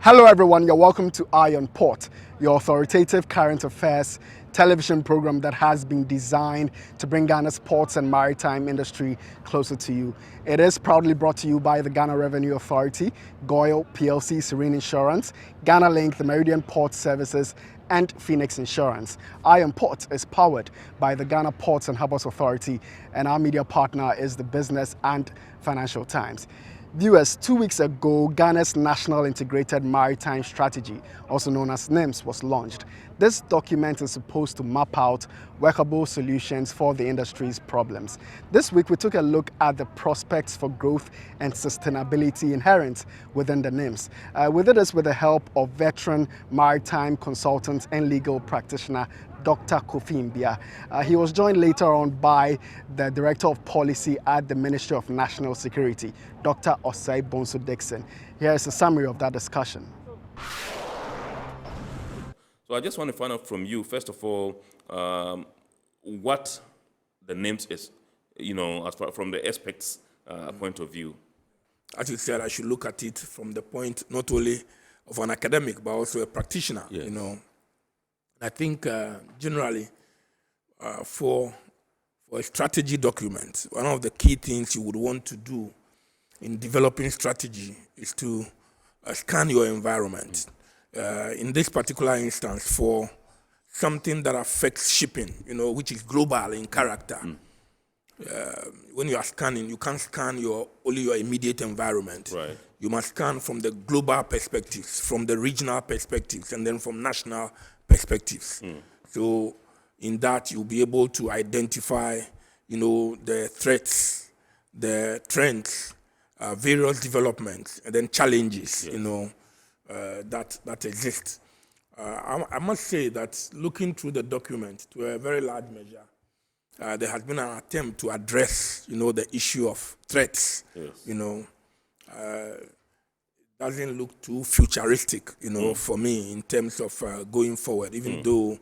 Hello everyone, you're welcome to Eye on Port, your authoritative current affairs television program that has been designed to bring Ghana's ports and maritime industry closer to you. It is proudly brought to you by the Ghana Revenue Authority, GOIL PLC, Serene Insurance, Ghana Link, the Meridian Port Services, and Phoenix Insurance. Eye on Port is powered by the Ghana Ports and Harbours Authority, and our media partner is the Business and Financial Times. Viewers, 2 weeks ago, Ghana's National Integrated Maritime Strategy, also known as NIMS, was launched. This document is supposed to map out workable solutions for the industry's problems. This week, we took a look at the prospects for growth and sustainability inherent within the NIMS. We did this with the help of veteran maritime consultant and legal practitioner, Dr. Kofi Mbia. He was joined later on by the Director of Policy at the Ministry of National Security, Dr. Osei Bonsu Dixon. Here is a summary of that discussion. So I just want to find out from you, first of all, what the NIMS is, as far from the aspects point of view. As you said, I should look at it from the point not only of an academic, but also a practitioner, Yes. I think generally for a strategy document, one of the key things you would want to do in developing strategy is to scan your environment. In this particular instance, for something that affects shipping, which is global in character, when you are scanning, you can't scan only your immediate environment. Right. You must scan from the global perspectives, from the regional perspectives, and then from national perspectives. So in that, you'll be able to identify, the threats, the trends, various developments, and then challenges, Yes. That exist. I must say that looking through the document to a very large measure, there has been an attempt to address, the issue of threats. Yes. Doesn't look too futuristic, for me in terms of going forward, even though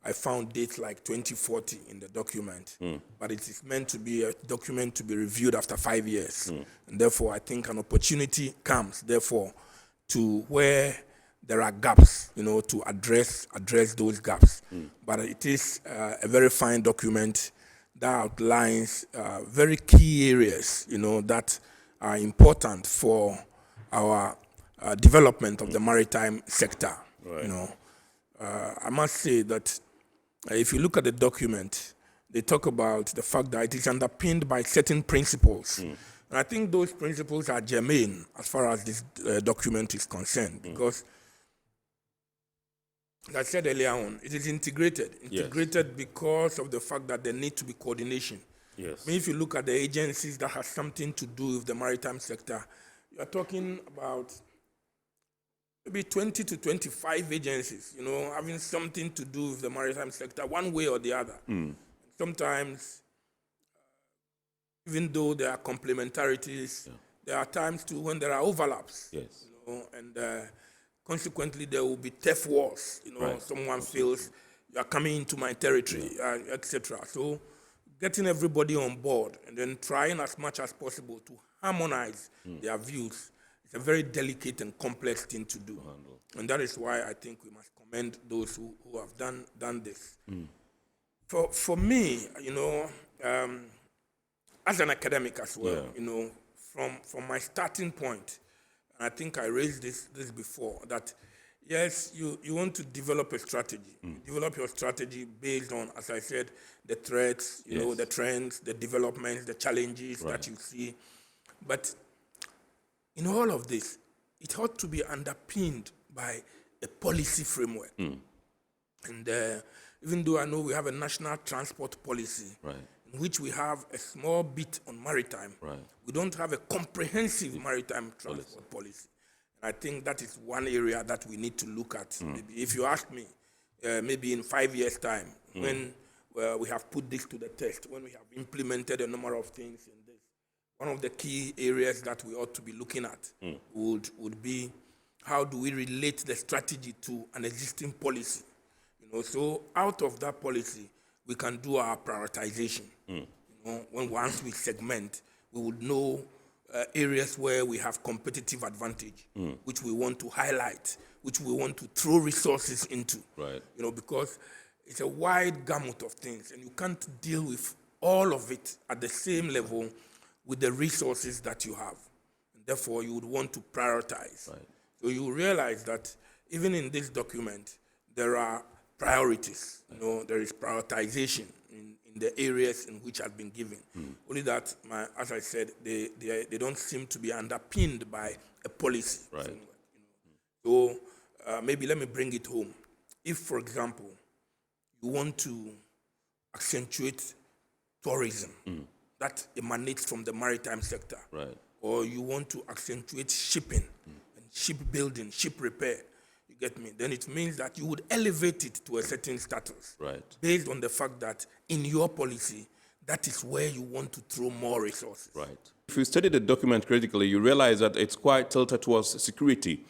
I found dates like 2040 in the document, but it is meant to be a document to be reviewed after 5 years. And therefore, I think an opportunity comes, therefore, to where there are gaps, to address those gaps. But it is a very fine document that outlines very key areas, that are important for our development of the maritime sector. Right. I must say that if you look at the document, they talk about the fact that it is underpinned by certain principles. And I think those principles are germane as far as this document is concerned, because, as I said earlier on, it is integrated. Integrated because of the fact that there needs to be coordination. Yes. I mean, if you look at the agencies that have something to do with the maritime sector, you're talking about maybe 20 to 25 agencies, having something to do with the maritime sector one way or the other. Sometimes, even though there are complementarities, there are times too when there are overlaps. Yes. And consequently there will be turf wars. Right. Someone feels you are coming into my territory, etc. So getting everybody on board and then trying as much as possible to harmonize their views is a very delicate and complex thing to do. And that is why I think we must commend those who have done this. For me, as an academic as well, from my starting point, and I think I raised this before, that yes, you want to develop a strategy. Develop your strategy based on, as I said, the threats, Yes. the trends, the developments, the challenges that you see. But in all of this, it ought to be underpinned by a policy framework. And even though I know we have a national transport policy, Right. in which we have a small bit on maritime, Right. we don't have a comprehensive maritime transport policy. And I think that is one area that we need to look at. Maybe if you ask me, maybe in 5 years' time, when we have put this to the test, when we have implemented a number of things in this, one of the key areas that we ought to be looking at would be how do we relate the strategy to an existing policy. So out of that policy, we can do our prioritization. When once we segment, we would know areas where we have competitive advantage, which we want to highlight, which we want to throw resources into. Right. You know, because it's a wide gamut of things, and you can't deal with all of it at the same level with the resources that you have. And therefore, you would want to prioritize. Right. So you realize that even in this document, there are priorities. You know, there is prioritization in the areas in which have been given. Only that, as I said, they don't seem to be underpinned by a policy. Right. So maybe let me bring it home. If, for example, you want to accentuate tourism that emanates from the maritime sector, Right. or you want to accentuate shipping and shipbuilding, ship repair, you get me? Then it means that you would elevate it to a certain status, Right. based on the fact that in your policy, that is where you want to throw more resources. Right. If you study the document critically, you realize that it's quite tilted towards security.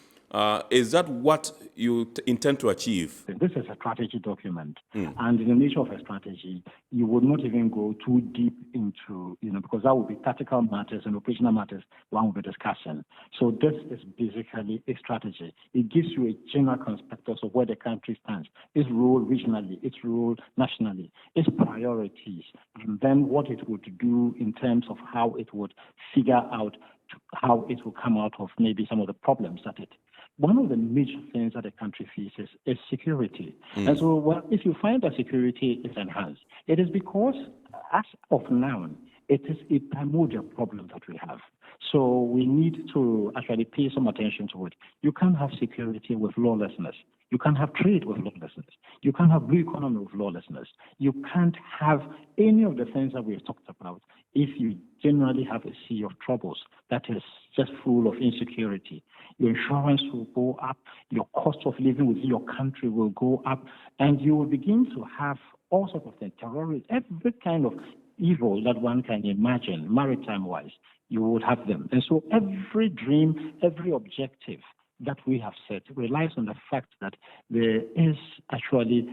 Is that what you intend to achieve? This is a strategy document, and in the nature of a strategy, you would not even go too deep into, because that would be tactical matters and operational matters one will be discussing. So this is basically a strategy. It gives you a general perspective of where the country stands, its role regionally, its role nationally, its priorities, and then what it would do in terms of how it would figure out how it will come out of maybe some of the problems that it. One of the major things that the country faces is security. And so if you find that security is enhanced, it is because, as of now, it is a primordial problem that we have. So we need to actually pay some attention to it. You can't have security with lawlessness. You can't have trade with lawlessness. You can't have blue economy with lawlessness. You can't have any of the things that we've talked about if you generally have a sea of troubles that is just full of insecurity. Your insurance will go up, your cost of living within your country will go up, and you will begin to have all sorts of things, terrorism, every kind of evil that one can imagine, maritime-wise, you would have them. And so every dream, every objective that we have set relies on the fact that there is actually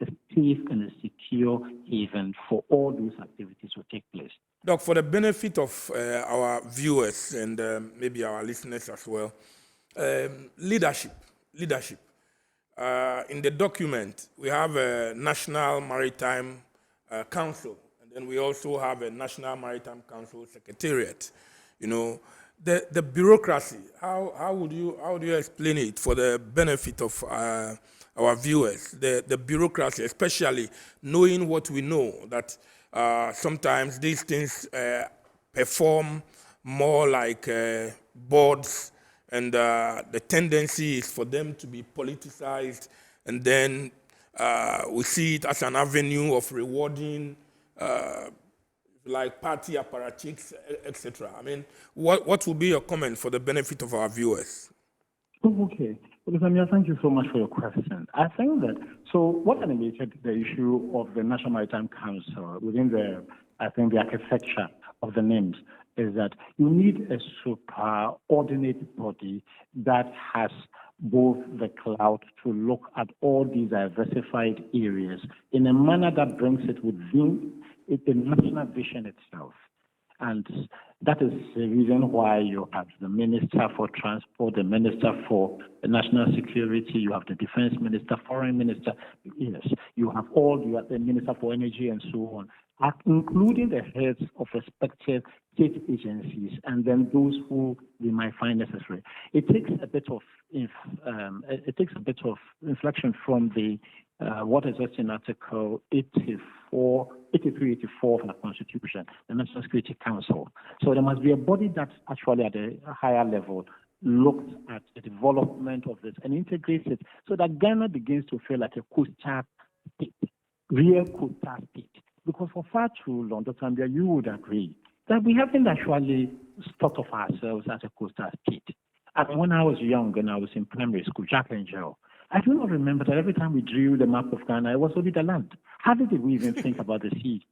a safe and a secure haven for all those activities to take place. Doc, for the benefit of our viewers and maybe our listeners as well, leadership. In the document, we have a National Maritime Council, and then we also have a National Maritime Council Secretariat. The bureaucracy. How would you explain it for the benefit of our viewers? The bureaucracy, especially knowing what we know, that sometimes these things perform more like boards, and the tendency is for them to be politicized, and then we see it as an avenue of rewarding like party apparatchiks, etc. I mean, what will be your comment for the benefit of our viewers? Okay. Well, Samia, thank you so much for your question. I think that, so what animated the issue of the National Maritime Council within the architecture of the NIMS is that you need a superordinate body that has both the clout to look at all these diversified areas in a manner that brings it within the national vision itself. And that is the reason why you have the Minister for Transport, the Minister for National Security, you have the Defense Minister, Foreign Minister, yes, you have the Minister for Energy and so on, including the heads of respective state agencies and then those who we might find necessary. It takes a bit of inflection from the what is just in Article 83, 84 of the Constitution, the National Security Council. So there must be a body that actually at a higher level looked at the development of this and integrates it so that Ghana begins to feel like a coastal state, real coastal state. Because for far too long, Dr. Ambia, you would agree that we haven't actually thought of ourselves as a coastal state. I mean, when I was young and I was in primary school, Jack and Jill, I do not remember that every time we drew the map of Ghana, it was only the land. How did we even think about the sea?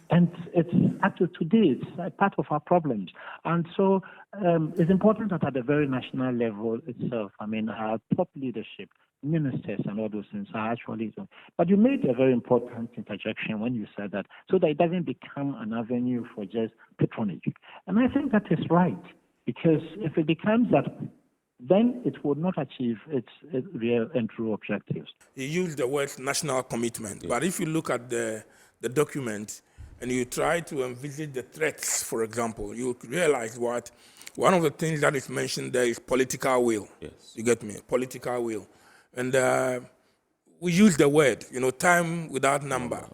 And it's up to today, it's a part of our problems. And so it's important that at the very national level itself, I mean, our top leadership, ministers and all those things are actually. But you made a very important interjection when you said that, so that it doesn't become an avenue for just patronage. And I think that is right, because if it becomes that, then it would not achieve its real and true objectives. He used the word national commitment, but if you look at the document and you try to envisage the threats, for example, you realize what one of the things that is mentioned there is political will. Yes. You get me? Political will. And we use the word, time without number.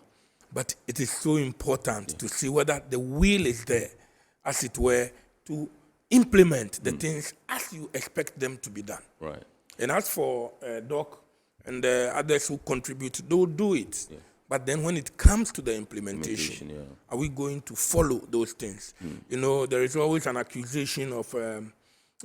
But it is so important to see whether the will is there, as it were, to implement the things as you expect them to be done. Right. And as for Doc and the others who contribute, they'll do it. Yeah. But then when it comes to the implementation, are we going to follow those things? There is always an accusation of,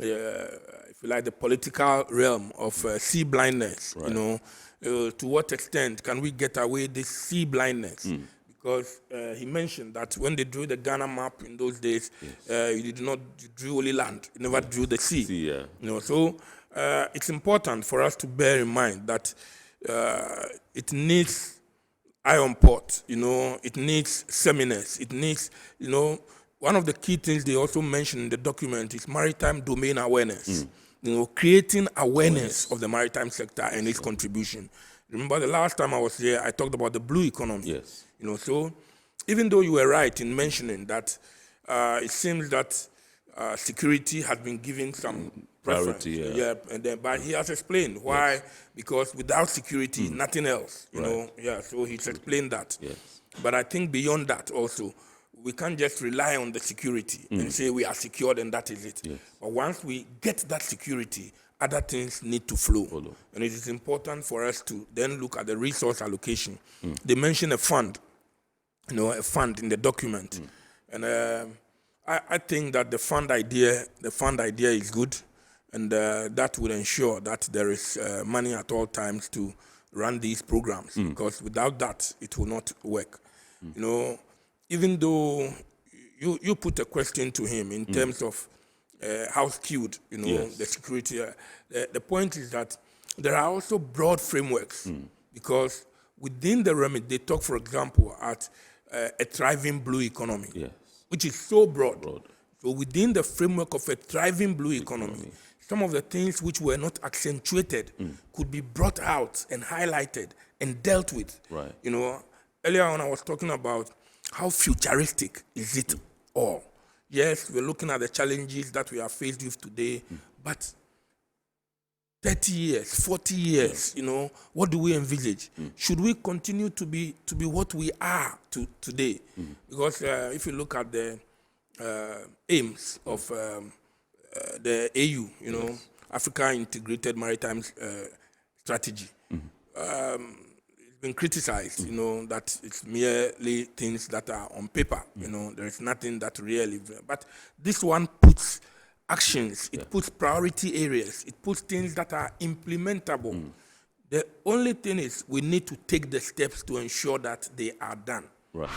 if you like, the political realm of sea blindness. Right. To what extent can we get away this sea blindness? Because he mentioned that when they drew the Ghana map in those days, you did not drew only land, you never drew the sea. So it's important for us to bear in mind that it needs iron port, it needs seminars, it needs, one of the key things they also mentioned in the document is maritime domain awareness. Creating awareness of the maritime sector and its contribution. Remember the last time I was here, I talked about the blue economy. Yes. So even though you were right in mentioning that it seems that security has been given some priority. But he has explained why. Yes. Because without security, nothing else. So he's explained that. Yes. But I think beyond that also, we can't just rely on the security and say we are secured and that is it. Yes. But once we get that security, other things need to flow. And it is important for us to then look at the resource allocation. They mention a fund, a fund in the document. And I think that the fund idea is good, and that will ensure that there is money at all times to run these programs, because without that, it will not work. Even though you put a question to him in terms of how skewed, the security. The point is that there are also broad frameworks, because within the remit, they talk, for example, at a thriving blue economy, which is so broad. So within the framework of a thriving blue economy, some of the things which were not accentuated could be brought out and highlighted and dealt with. Right. Earlier on I was talking about how futuristic is it all. Yes, we're looking at the challenges that we are faced with today, but 30 years, 40 years, what do we envisage? Should we continue to be what we are today? Because if you look at the aims of the AU, Africa Integrated Maritime Strategy, it's been criticized, that it's merely things that are on paper. There is nothing that really. But this one puts actions, it puts priority areas, it puts things that are implementable. The only thing is we need to take the steps to ensure that they are done. Right.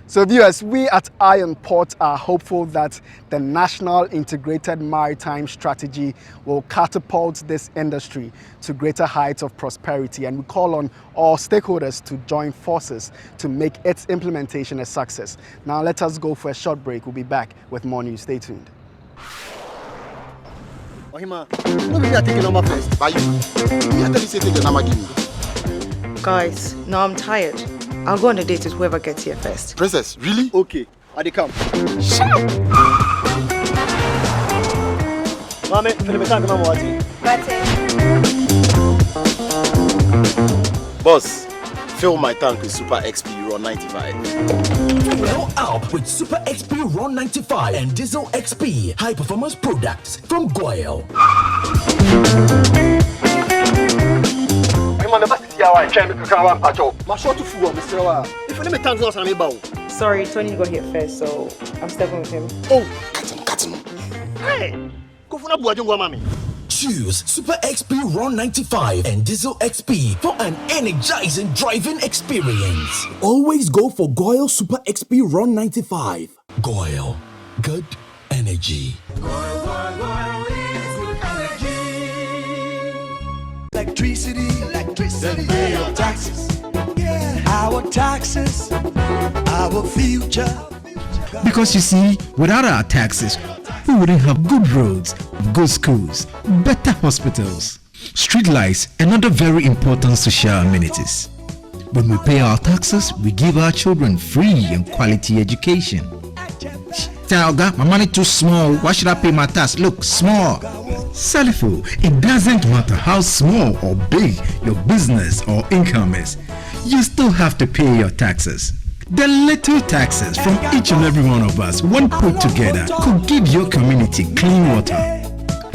So viewers, we at Iron Port are hopeful that the National Integrated Maritime Strategy will catapult this industry to greater heights of prosperity, and we call on all stakeholders to join forces to make its implementation a success. Now let us go for a short break. We'll be back with more news. Stay tuned. Ohima, no be me taking number first. By you. Me tell you say take the number give me. Guys, no, I'm tired. I'll go on a date with whoever gets here first. Princess, really? Okay, I dey come. Shut up! Mame, feel me talking about what? Boss, fill my tank with Super XP Ron 95. Well up with Super XP Ron 95 and Diesel XP high performance products from Goyle. Sorry, Tony got here first, so I'm stepping with him. Oh, cut him. Hey, go for Choose Super XP Ron 95 and Diesel XP for an energizing driving experience. Always go for Goyle Super XP Ron 95. Goyle, good energy. Electricity, then pay your taxes. Yeah, our taxes, our future. Because you see, without our taxes, we wouldn't have good roads, good schools, better hospitals, street lights, and other very important social amenities. When we pay our taxes, we give our children free and quality education. Talga, my money too small. Why should I pay my tax? Look, small. Salifo, it doesn't matter how small or big your business or income is, you still have to pay your taxes. The little taxes from each and every one of us, when put together, could give your community clean water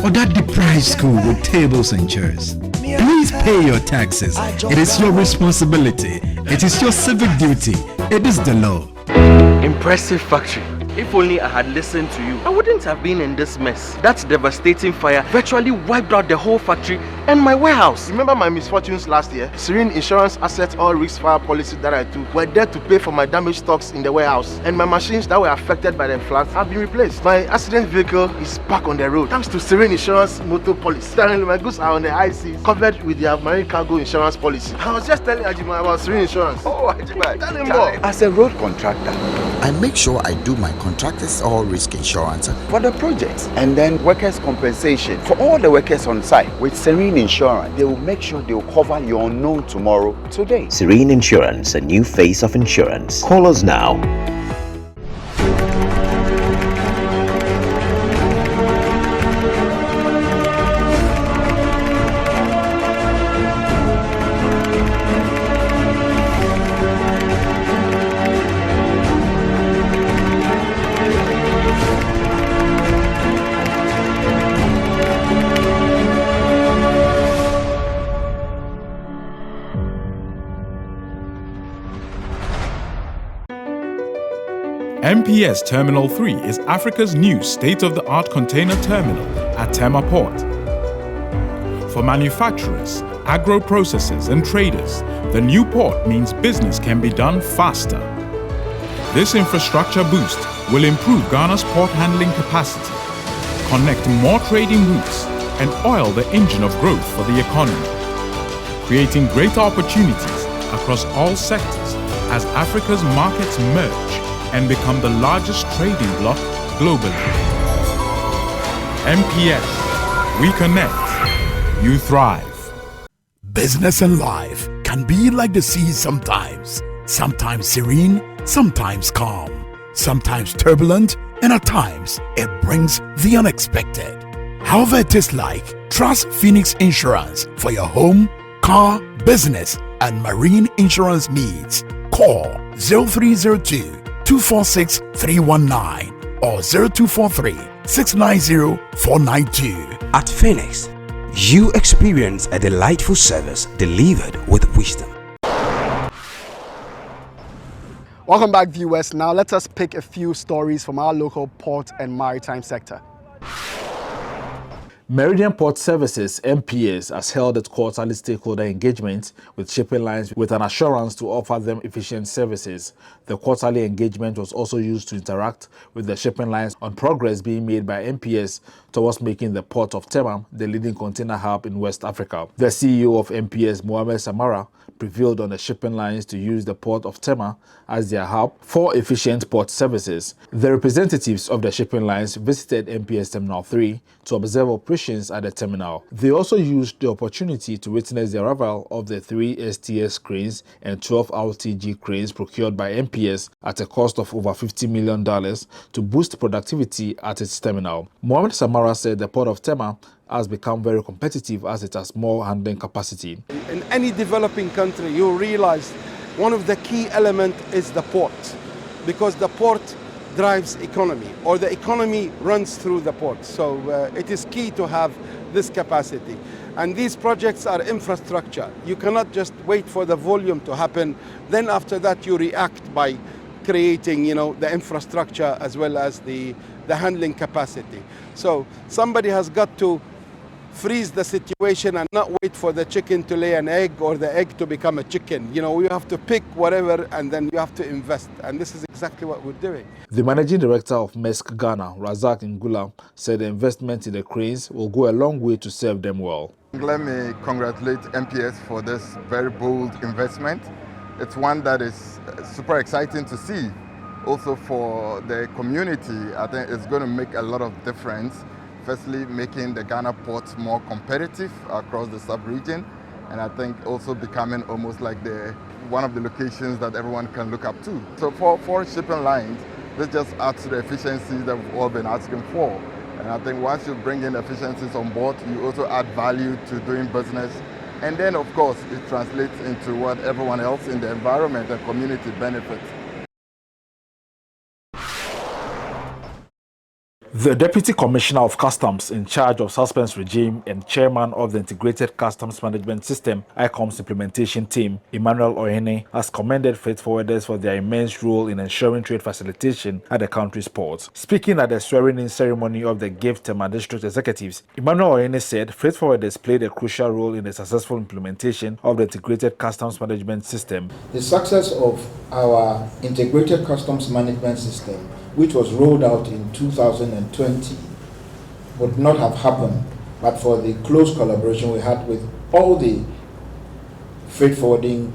or that deprived school with tables and chairs. Please pay your taxes. It is your responsibility. It is your civic duty. It is the law. Impressive factory. If only I had listened to you, I wouldn't have been in this mess. That devastating fire virtually wiped out the whole factory and my warehouse. Remember my misfortunes last year? Serene Insurance Asset All Risk Fire policy that I took were there to pay for my damaged stocks in the warehouse, and my machines that were affected by the floods have been replaced. My accident vehicle is back on the road thanks to Serene Insurance motor policy. Currently, my goods are on the high seas covered with their marine cargo insurance policy. I was just telling Ajima about Serene Insurance. Oh, Ajima, tell him more. As a road contractor, I make sure I do my contractors all risk insurance for the projects and then workers' compensation for all the workers on site. With Serene Insurance, they will make sure they will cover your unknown tomorrow today. Serene Insurance, a new face of insurance. Call us now. MPS Terminal 3 is Africa's new state-of-the-art container terminal at Tema Port. For manufacturers, agro-processors and traders, the new port means business can be done faster. This infrastructure boost will improve Ghana's port handling capacity, connect more trading routes, and oil the engine of growth for the economy, creating greater opportunities across all sectors as Africa's markets merge and become the largest trading bloc globally. MPS, we connect, you thrive. Business and life can be like the sea sometimes. Sometimes serene, sometimes calm, sometimes turbulent, and at times it brings the unexpected. However it is like, trust Phoenix Insurance for your home, car, business, and marine insurance needs. Call 0302 246 319 or 0243 690 492. At Phoenix, you experience a delightful service delivered with wisdom. Welcome back, viewers. Now let us pick a few stories from our local port and maritime sector. Meridian Port Services, MPS, has held its quarterly stakeholder engagement with shipping lines with an assurance to offer them efficient services. The quarterly engagement was also used to interact with the shipping lines on progress being made by MPS towards making the port of Tema the leading container hub in West Africa. The CEO of MPS, Mohamed Samara, prevailed on the shipping lines to use the port of Tema as their hub for efficient port services. The representatives of the shipping lines visited MPS Terminal 3 to observe operations at the terminal. They also used the opportunity to witness the arrival of the 3 STS cranes and 12 RTG cranes procured by MPS at a cost of over $50 million to boost productivity at its terminal. Mohamed Samara said the port of Tema has become very competitive as it has more handling capacity. In any developing country, you realize one of the key elements is the port, because the port drives economy, or the economy runs through the port. So it is key to have this capacity. And these projects are infrastructure. You cannot just wait for the volume to happen. Then after that, you react by creating, the infrastructure as well as the handling capacity. So somebody has got to freeze the situation and not wait for the chicken to lay an egg or the egg to become a chicken. You know, you have to pick whatever and then you have to invest. And this is exactly what we're doing. The managing director of Maersk Ghana, Razak Ngula, said the investment in the cranes will go a long way to serve them well. Let me congratulate MPS for this very bold investment. It's one that is super exciting to see. Also for the community, I think it's going to make a lot of difference. Firstly, making the Ghana ports more competitive across the sub-region, and I think also becoming almost like one of the locations that everyone can look up to. So for shipping lines, this just adds to the efficiencies that we've all been asking for. And I think once you bring in efficiencies on board, you also add value to doing business. And then, of course, it translates into what everyone else in the environment and community benefits. The Deputy Commissioner of Customs in charge of suspense regime and chairman of the Integrated Customs Management System ICOMS implementation team, Emmanuel Oyene, has commended freight forwarders for their immense role in ensuring trade facilitation at the country's ports. Speaking at the swearing-in ceremony of the GIFF Tema district executives, Emmanuel Oyene said freight forwarders played a crucial role in the successful implementation of the Integrated Customs Management System. The success of our Integrated Customs Management System, which was rolled out in 2020, would not have happened but for the close collaboration we had with all the freight forwarding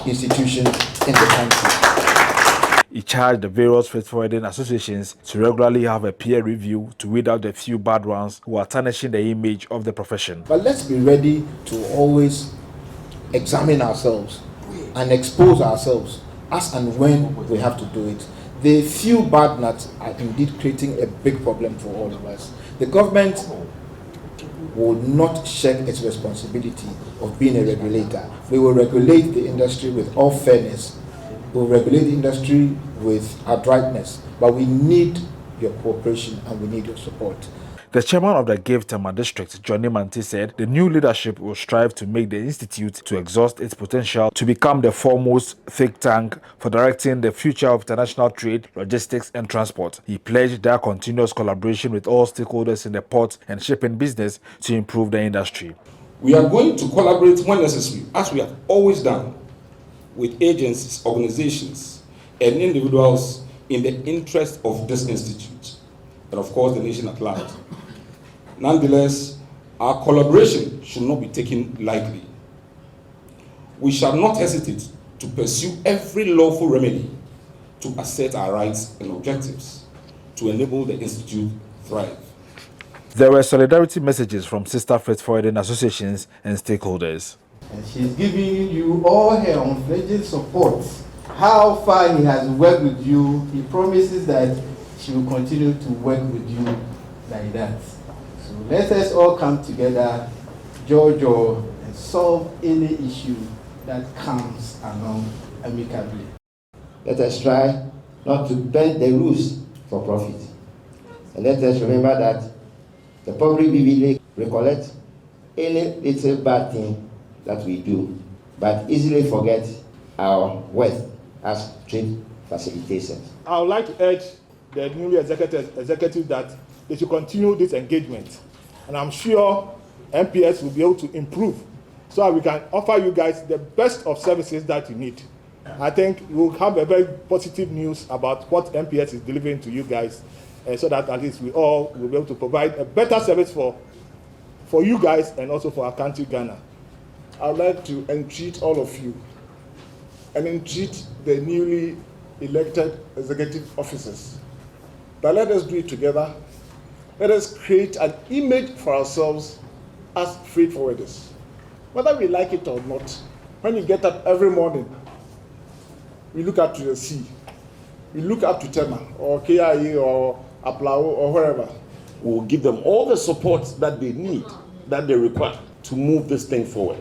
institutions in the country. He charged the various freight forwarding associations to regularly have a peer review to weed out the few bad ones who are tarnishing the image of the profession. But let's be ready to always examine ourselves and expose ourselves as and when we have to do it. The few bad nuts are indeed creating a big problem for all of us. The government will not shirk its responsibility of being a regulator. We will regulate the industry with all fairness. We will regulate the industry with adroitness. But we need your cooperation and we need your support. The chairman of the GIFF Tema district, Johnny Manti, said the new leadership will strive to make the institute to exhaust its potential to become the foremost think tank for directing the future of international trade, logistics and transport. He pledged their continuous collaboration with all stakeholders in the port and shipping business to improve the industry. We are going to collaborate when necessary, as we have always done, with agencies, organizations and individuals in the interest of this institute and of course the nation at large. Nonetheless, our collaboration should not be taken lightly. We shall not hesitate to pursue every lawful remedy to assert our rights and objectives to enable the Institute thrive. There were solidarity messages from sister freight forwarding associations and stakeholders. And she's giving you all her unfledged support. How far he has worked with you, he promises that she will continue to work with you like that. So let us all come together, Jojo, and solve any issue that comes along amicably. Let us try not to bend the rules for profit. And let us remember that the public vividly recollect any little bad thing that we do, but easily forget our worth as trade facilitators. I would like to urge the newly executive that they should continue this engagement. And I'm sure MPS will be able to improve so that we can offer you guys the best of services that you need. I think we'll have a very positive news about what MPS is delivering to you guys, so that at least we all will be able to provide a better service for you guys and also for our country, Ghana. I would like to entreat all of you and entreat the newly elected executive officers that let us do it together. Let us create an image for ourselves as freight forwarders. Whether we like it or not, when we get up every morning, we look up to the sea, we look up to Tema or KIA or Aplao or wherever. We'll give them all the support that they need, that they require to move this thing forward.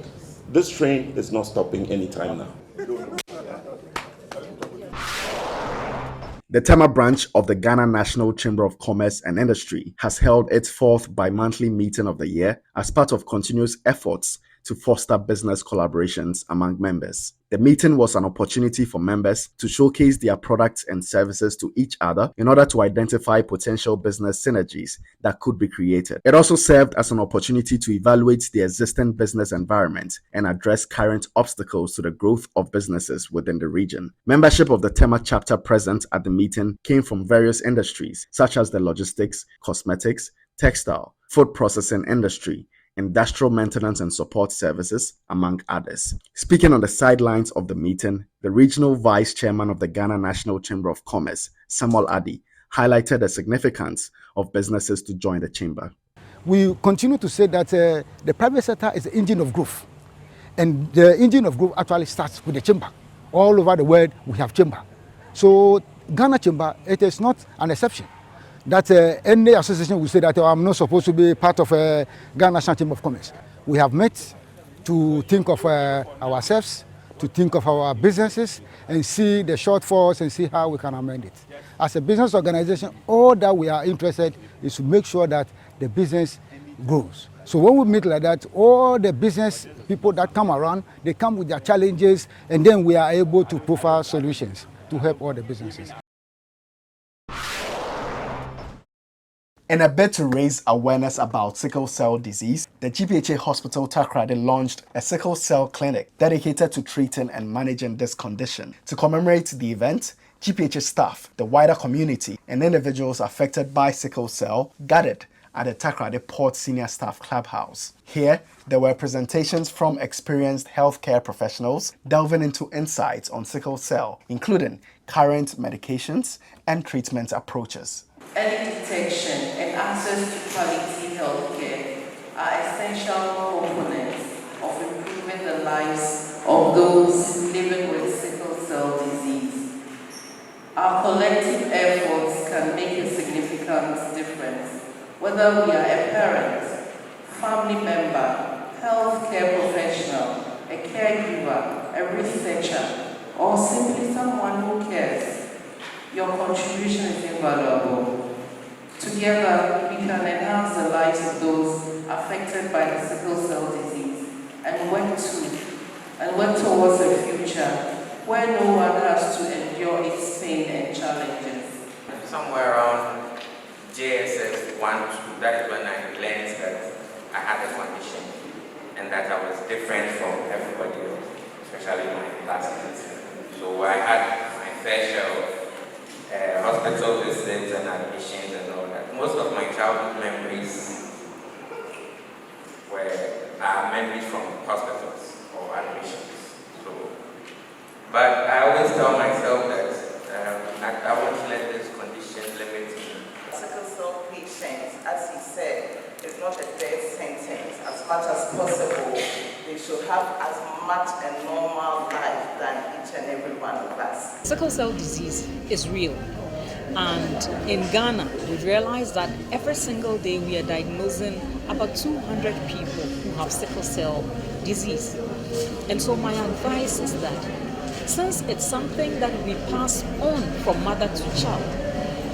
This train is not stopping anytime now. The Tema branch of the Ghana National Chamber of Commerce and Industry has held its fourth bi-monthly meeting of the year as part of continuous efforts to foster business collaborations among members. The meeting was an opportunity for members to showcase their products and services to each other in order to identify potential business synergies that could be created. It also served as an opportunity to evaluate the existing business environment and address current obstacles to the growth of businesses within the region. Membership of the Tema chapter present at the meeting came from various industries such as the logistics, cosmetics, textile, food processing industry, industrial maintenance and support services, among others. Speaking on the sidelines of the meeting, the regional vice chairman of the Ghana National Chamber of Commerce, Samuel Adi, highlighted the significance of businesses to join the chamber. We continue to say that the private sector is the engine of growth, and the engine of growth actually starts with the chamber. All over the world, we have chamber. So Ghana Chamber, it is not an exception that any association will say that I'm not supposed to be part of Ghana National Chamber of Commerce. We have met to think of ourselves, to think of our businesses and see the shortfalls and see how we can amend it. As a business organization, all that we are interested is to make sure that the business grows. So when we meet like that, all the business people that come around, they come with their challenges, and then we are able to profile solutions to help all the businesses. In a bid to raise awareness about sickle cell disease, the GPHA Hospital Takoradi launched a sickle cell clinic dedicated to treating and managing this condition. To commemorate the event, GPHA staff, the wider community, and individuals affected by sickle cell gathered at the Takoradi Port Senior Staff Clubhouse. Here, there were presentations from experienced healthcare professionals delving into insights on sickle cell, including current medications and treatment approaches. Early detection and access to quality healthcare are essential components of improving the lives of those living with sickle cell disease. Our collective efforts can make a significant difference, whether we are a parent, family member, healthcare professional, a caregiver, a researcher, or simply someone who cares. Your contribution is invaluable. Together, we can enhance the lives of those affected by the sickle cell disease and work towards a future where no one has to endure its pain and challenges. Somewhere around JSS 1-2, that is when I learned that I had a condition and that I was different from everybody else, especially my classmates. So I had my fair share of hospital visits and admissions and all that. Most of my childhood memories are memories from hospitals or admissions. But I always tell myself that I won't let this condition limit me. Sickle cell patients, as he said, is not a death sentence. As much as possible, they should have as much a normal life than each and every one of us. Sickle cell disease is real. And in Ghana, we've realized that every single day we are diagnosing about 200 people who have sickle cell disease. And so my advice is that since it's something that we pass on from mother to child,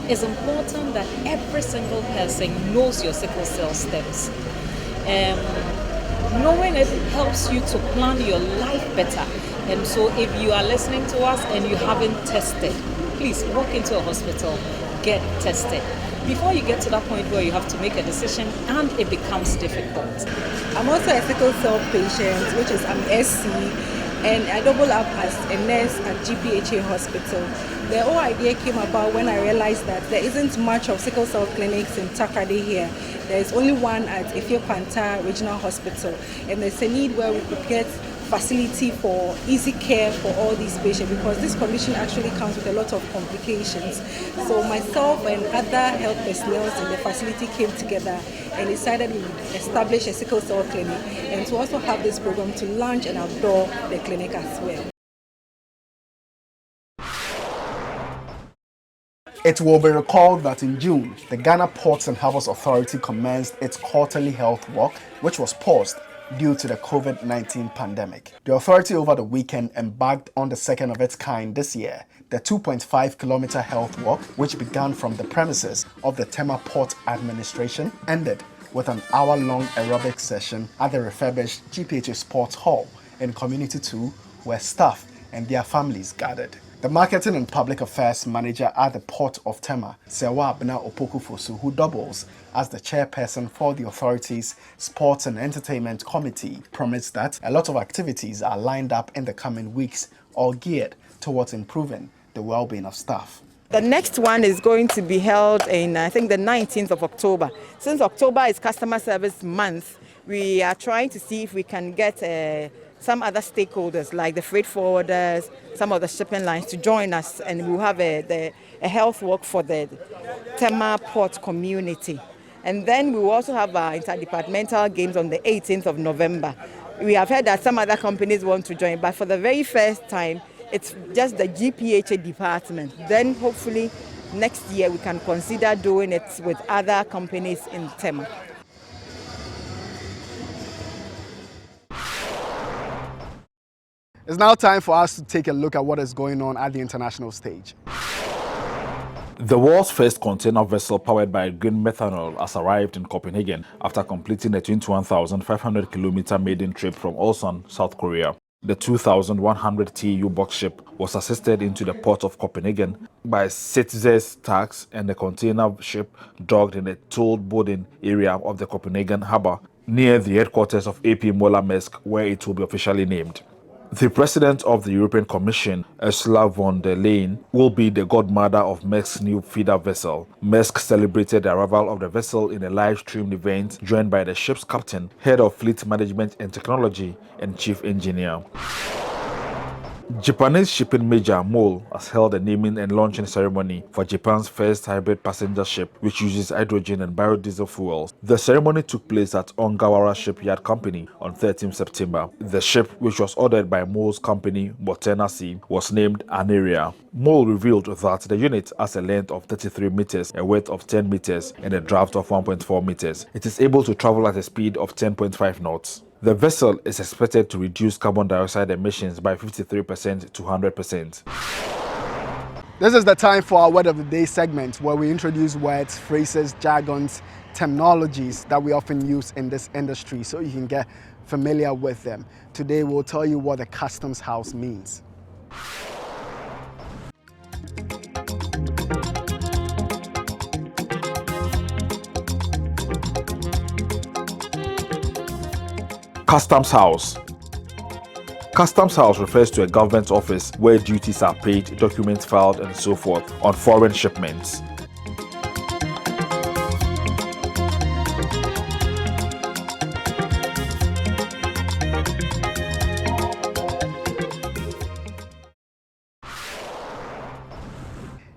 it's important that every single person knows your sickle cell steps. Knowing it helps you to plan your life better. And so if you are listening to us and you haven't tested, please walk into a hospital, get tested. Before you get to that point where you have to make a decision and it becomes difficult. I'm also a sickle cell patient, which is I'm SC, and I double up as a nurse at GPHA hospital. The whole idea came about when I realized that there isn't much of sickle cell clinics in Takoradi here. There's only one at Efie Kwanta Regional Hospital, and there's a need where we could get facility for easy care for all these patients, because this condition actually comes with a lot of complications. So myself and other health personnel in the facility came together and decided we would establish a sickle cell clinic and to also have this program to launch and outdoor the clinic as well. It will be recalled that in June, the Ghana Ports and Harbours Authority commenced its quarterly health walk, which was paused due to the COVID-19 pandemic. The authority over the weekend embarked on the second of its kind this year, the 2.5-kilometer health walk, which began from the premises of the Tema Port Administration, ended with an hour-long aerobic session at the refurbished GPHA Sports Hall in Community 2, where staff and their families gathered. The Marketing and Public Affairs Manager at the Port of Tema, Sewa Abena Opoku-Fosu, who doubles as the chairperson for the authority's Sports and Entertainment Committee, promised that a lot of activities are lined up in the coming weeks, all geared towards improving the well-being of staff. The next one is going to be held in, I think, the 19th of October. Since October is Customer Service Month, we are trying to see if we can get some other stakeholders like the freight forwarders, some of the shipping lines to join us, and we'll have a health walk for the Tema Port community. And then we will also have our interdepartmental games on the 18th of November. We have heard that some other companies want to join, but for the very first time, it's just the GPHA department. Then hopefully next year we can consider doing it with other companies in Tema. It's now time for us to take a look at what is going on at the international stage. The world's first container vessel powered by green methanol has arrived in Copenhagen after completing a 21,500-kilometer maiden trip from Ulsan, South Korea. The 2,100 TEU box ship was assisted into the port of Copenhagen by Svitser's tax, and the container ship docked in the tolled boarding area of the Copenhagen harbour near the headquarters of AP Moller Maersk, where it will be officially named. The president of the European Commission, Ursula von der Leyen, will be the godmother of Maersk's new feeder vessel. Maersk celebrated the arrival of the vessel in a live-streamed event joined by the ship's captain, head of fleet management and technology, and chief engineer. Japanese shipping major MOL has held a naming and launching ceremony for Japan's first hybrid passenger ship, which uses hydrogen and biodiesel fuels. The ceremony took place at Ongawara Shipyard Company on 13 September. The ship, which was ordered by MOL's company Botenasi, was named Aneria. MOL revealed that the unit has a length of 33 meters, a width of 10 meters, and a draft of 1.4 meters. It is able to travel at a speed of 10.5 knots. The vessel is expected to reduce carbon dioxide emissions by 53% to 100%. This is the time for our Word of the Day segment, where we introduce words, phrases, jargons, terminologies that we often use in this industry so you can get familiar with them. Today we'll tell you what the customs house means. Customs House. Customs House refers to a government office where duties are paid, documents filed, and so forth on foreign shipments.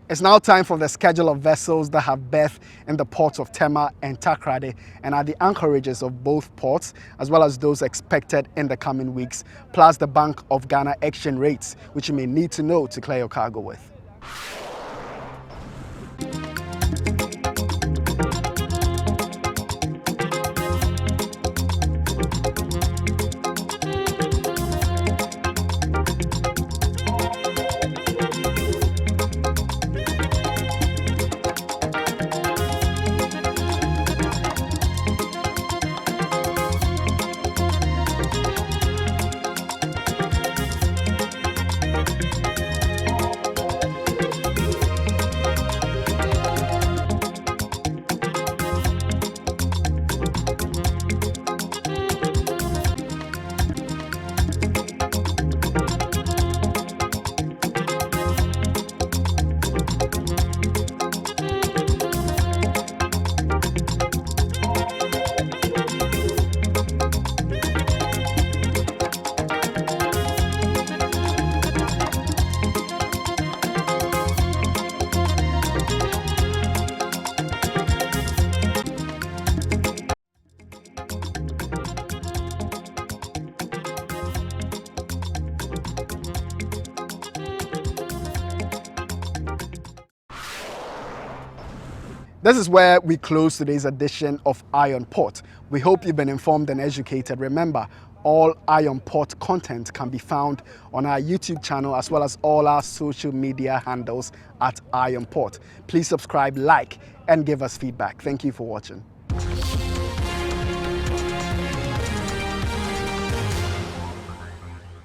It's now time for the schedule of vessels that have berth in the ports of Tema and Takrady and at the anchorages of both ports, as well as those expected in the coming weeks, plus the Bank of Ghana exchange rates, which you may need to know to clear your cargo with. This is where we close today's edition of Eye on Port. We hope you've been informed and educated. Remember, all Eye on Port content can be found on our YouTube channel as well as all our social media handles at Eye on Port. Please subscribe, like, and give us feedback. Thank you for watching.